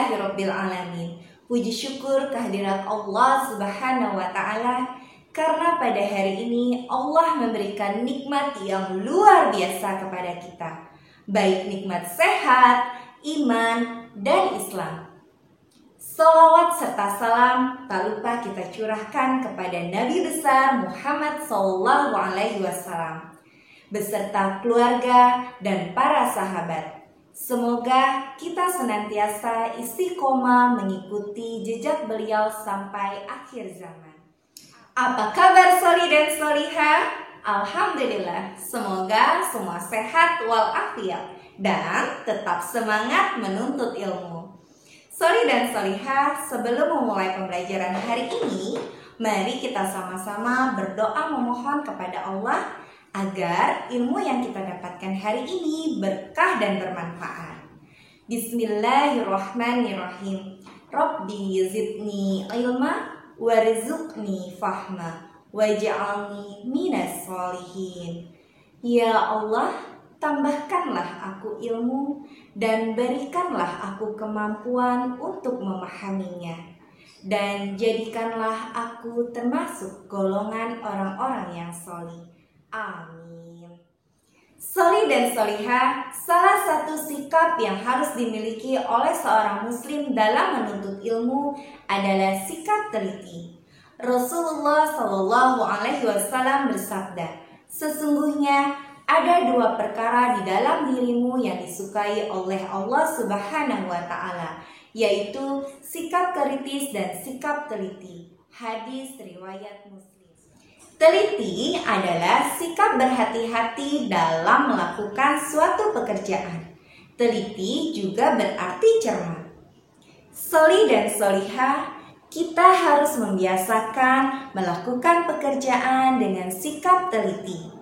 Alhamdulillahirobbilalamin. Puji syukur kehadirat Allah Subhanahu wa Ta'ala, karena pada hari ini Allah memberikan nikmat yang luar biasa kepada kita, baik nikmat sehat, iman, dan Islam. Salawat serta salam tak lupa kita curahkan kepada Nabi besar Muhammad SAW beserta keluarga dan para sahabat. Semoga kita senantiasa istiqomah mengikuti jejak beliau sampai akhir zaman. Apa kabar soli dan solihah? Alhamdulillah, semoga semua sehat walafiat dan tetap semangat menuntut ilmu. Soli dan solihah, sebelum memulai pembelajaran hari ini, mari kita sama-sama berdoa memohon kepada Allah agar ilmu yang kita dapatkan hari ini berkah dan bermanfaat. Bismillahirrahmanirrahim. Rabbi zidni ilma warzuqni fahma waj'alni minas sholihin. Ya Allah, tambahkanlah aku ilmu dan berikanlah aku kemampuan untuk memahaminya, dan jadikanlah aku termasuk golongan orang-orang yang solih. Amin. Solih dan solihah, salah satu sikap yang harus dimiliki oleh seorang muslim dalam menuntut ilmu adalah sikap teliti. Rasulullah SAW bersabda, sesungguhnya ada dua perkara di dalam dirimu yang disukai oleh Allah Subhanahu wa Ta'ala, yaitu sikap kritis dan sikap teliti. Hadis riwayat Muslim. Teliti adalah sikap berhati-hati dalam melakukan suatu pekerjaan. Teliti juga berarti cermat. Soli dan solihah, kita harus membiasakan melakukan pekerjaan dengan sikap teliti.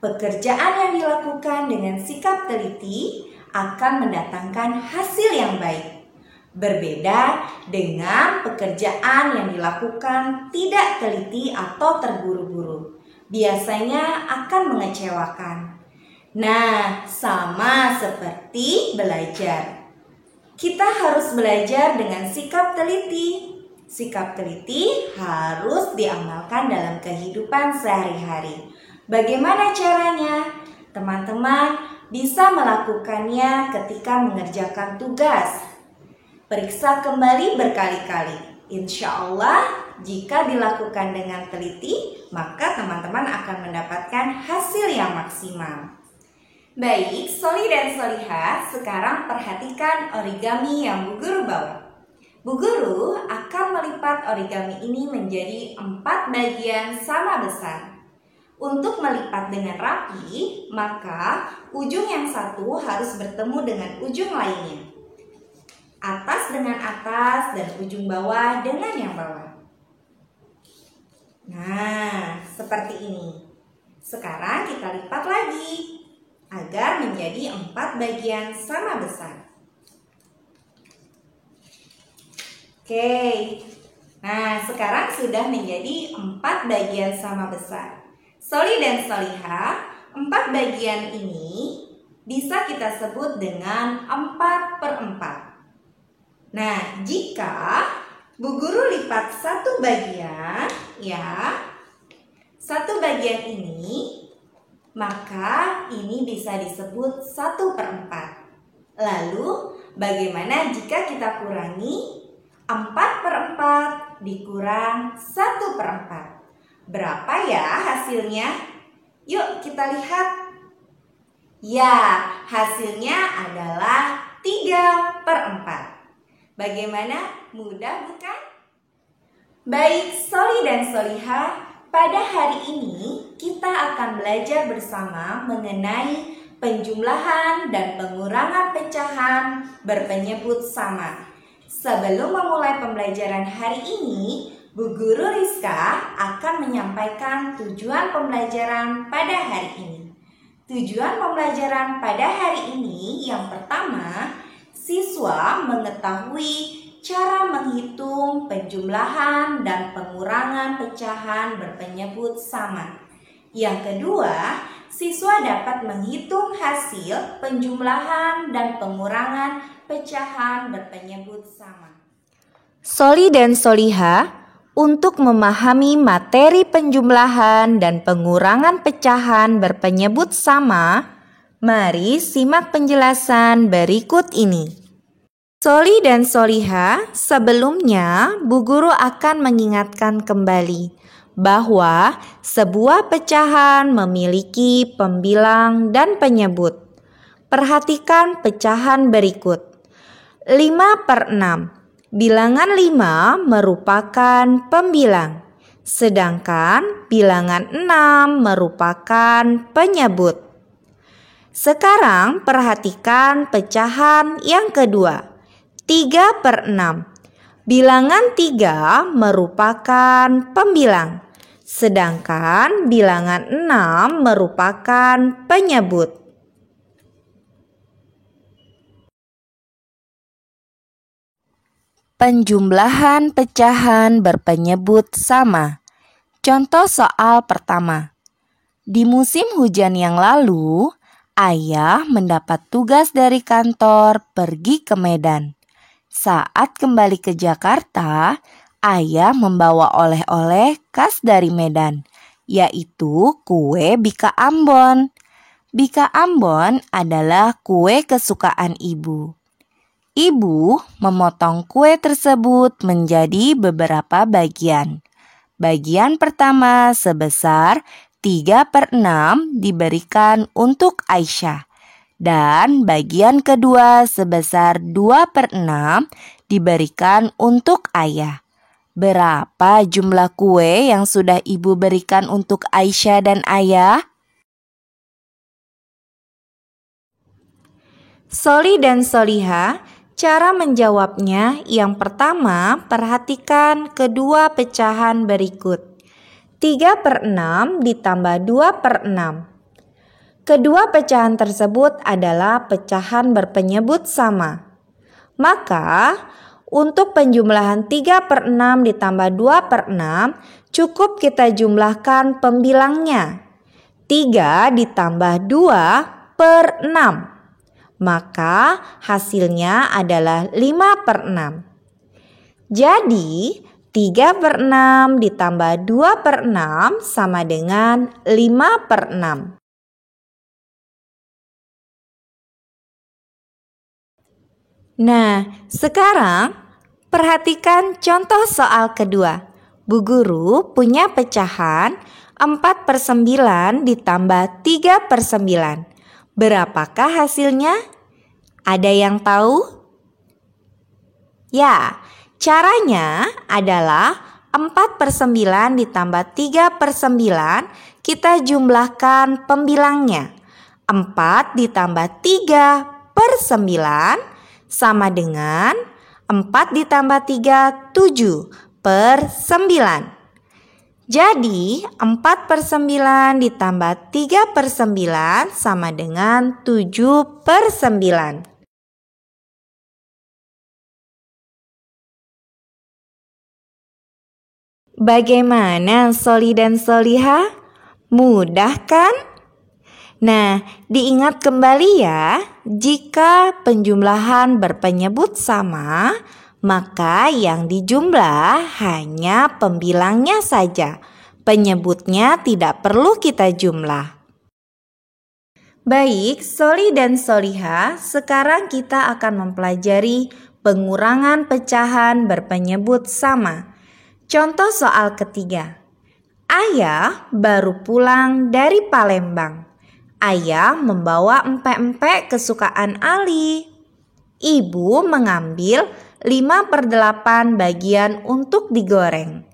Pekerjaan yang dilakukan dengan sikap teliti akan mendatangkan hasil yang baik. Berbeda dengan pekerjaan yang dilakukan tidak teliti atau terburu-buru, biasanya akan mengecewakan. Nah, sama seperti belajar. Kita harus belajar dengan sikap teliti. Sikap teliti harus diamalkan dalam kehidupan sehari-hari. Bagaimana caranya? Teman-teman bisa melakukannya ketika mengerjakan tugas. Periksa kembali berkali-kali. Insya Allah, jika dilakukan dengan teliti, maka teman-teman akan mendapatkan hasil yang maksimal. Baik, soli dan solihah, sekarang perhatikan origami yang Bu Guru bawa. Bu Guru akan melipat origami ini menjadi 4 bagian sama besar. Untuk melipat dengan rapi, maka ujung yang satu harus bertemu dengan ujung lainnya. Atas dengan atas dan ujung bawah dengan yang bawah. Nah, seperti ini. Sekarang kita lipat lagi agar menjadi 4 bagian sama besar. Oke. Nah, sekarang sudah menjadi 4 bagian sama besar. Soli dan solihah, 4 bagian ini bisa kita sebut dengan 4/4. Nah, jika Bu Guru lipat 1 bagian, ya, 1 bagian ini, maka ini bisa disebut 1/4. Lalu, bagaimana jika kita kurangi 4/4 dikurang 1/4? Berapa ya hasilnya? Yuk kita lihat. Ya, hasilnya adalah 3/4. Bagaimana? Mudah bukan? Baik, soli dan solihah, pada hari ini kita akan belajar bersama mengenai penjumlahan dan pengurangan pecahan berpenyebut sama. Sebelum memulai pembelajaran hari ini, Bu Guru Rizka akan menyampaikan tujuan pembelajaran pada hari ini. Tujuan pembelajaran pada hari ini yang pertama, siswa mengetahui cara menghitung penjumlahan dan pengurangan pecahan berpenyebut sama. Yang kedua, siswa dapat menghitung hasil penjumlahan dan pengurangan pecahan berpenyebut sama. Soli dan Soliha, untuk memahami materi penjumlahan dan pengurangan pecahan berpenyebut sama, mari simak penjelasan berikut ini. Soli dan Soliha, sebelumnya Bu Guru akan mengingatkan kembali bahwa sebuah pecahan memiliki pembilang dan penyebut. Perhatikan pecahan berikut. 5/6. Bilangan 5 merupakan pembilang, sedangkan bilangan 6 merupakan penyebut. Sekarang perhatikan pecahan yang kedua. 3/6. Bilangan 3 merupakan pembilang, sedangkan bilangan 6 merupakan penyebut. Penjumlahan pecahan berpenyebut sama. Contoh soal pertama. Di musim hujan yang lalu, ayah mendapat tugas dari kantor pergi ke Medan. Saat kembali ke Jakarta, ayah membawa oleh-oleh khas dari Medan, yaitu kue Bika Ambon. Bika Ambon adalah kue kesukaan ibu. Ibu memotong kue tersebut menjadi beberapa bagian. Bagian pertama sebesar 3/6 diberikan untuk Aisyah. Dan bagian kedua sebesar 2/6 diberikan untuk ayah. Berapa jumlah kue yang sudah ibu berikan untuk Aisyah dan ayah? Soli dan Soliha, cara menjawabnya yang pertama perhatikan kedua pecahan berikut. 3/6 ditambah 2/6. Kedua pecahan tersebut adalah pecahan berpenyebut sama. Maka, untuk penjumlahan 3/6 ditambah 2/6, cukup kita jumlahkan pembilangnya. 3 ditambah 2/6. Maka, hasilnya adalah 5/6. Jadi, 3/6 ditambah 2/6 sama dengan 5/6. Nah, sekarang perhatikan contoh soal kedua. Bu Guru punya pecahan 4/9 ditambah 3/9. Berapakah hasilnya? Ada yang tahu? Ya, caranya adalah 4/9 ditambah 3/9 kita jumlahkan pembilangnya. 4 ditambah 3/9 sama dengan 4 ditambah 3, 7/9. Jadi 4/9 ditambah 3/9 sama dengan 7/9. Bagaimana Soli dan Soliha? Mudah kan? Nah, diingat kembali ya, jika penjumlahan berpenyebut sama, maka yang dijumlah hanya pembilangnya saja. Penyebutnya tidak perlu kita jumlah. Baik, Soli dan Soliha, sekarang kita akan mempelajari pengurangan pecahan berpenyebut sama. Contoh soal ketiga. Ayah baru pulang dari Palembang. Ayah membawa empek-empek kesukaan Ali. Ibu mengambil 5/8 bagian untuk digoreng.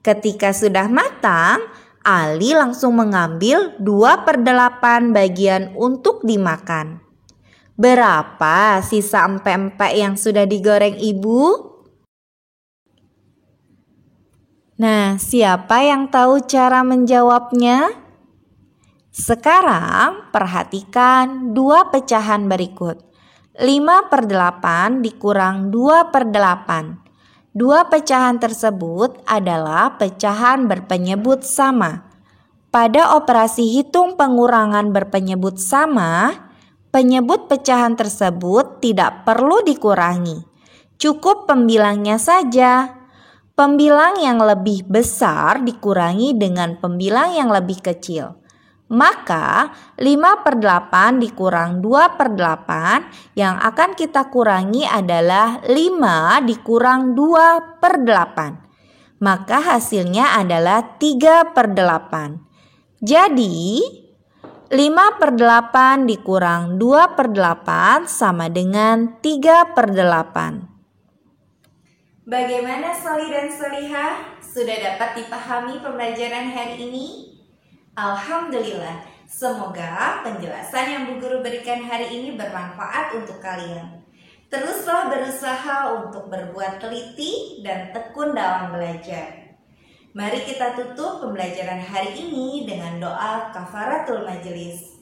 Ketika sudah matang, Ali langsung mengambil 2/8 bagian untuk dimakan. Berapa sisa empek-empek yang sudah digoreng ibu? Nah, siapa yang tahu cara menjawabnya? Sekarang perhatikan dua pecahan berikut. 5/8 dikurang 2/8. Dua pecahan tersebut adalah pecahan berpenyebut sama. pada operasi hitung pengurangan berpenyebut sama, penyebut pecahan tersebut tidak perlu dikurangi. Cukup pembilangnya saja. Pembilang yang lebih besar dikurangi dengan pembilang yang lebih kecil. Maka 5/8 dikurang 2/8 yang akan kita kurangi adalah 5 dikurang 2/8. Maka hasilnya adalah 3/8. Jadi 5/8 dikurang 2/8 sama dengan 3/8. Bagaimana Soli dan Solihah? Sudah dapat dipahami pembelajaran hari ini? Alhamdulillah, semoga penjelasan yang Bu Guru berikan hari ini bermanfaat untuk kalian. Teruslah berusaha untuk berbuat teliti dan tekun dalam belajar. Mari kita tutup pembelajaran hari ini dengan doa kafaratul majelis.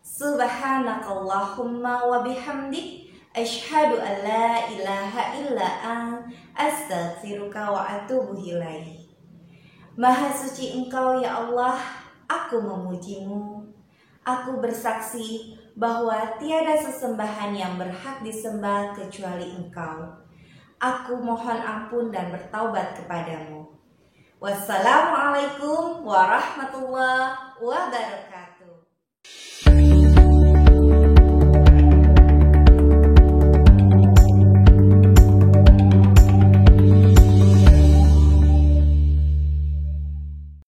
Subhanakallahumma wa bihamdik, asyhadu an la ilaha illa anta, astaghfiruka wa atubu ilaik. Maha suci Engkau ya Allah, aku memujimu. Aku bersaksi bahwa tiada sesembahan yang berhak disembah kecuali Engkau. Aku mohon ampun dan bertaubat kepadamu. Wassalamualaikum warahmatullahi wabarakatuh.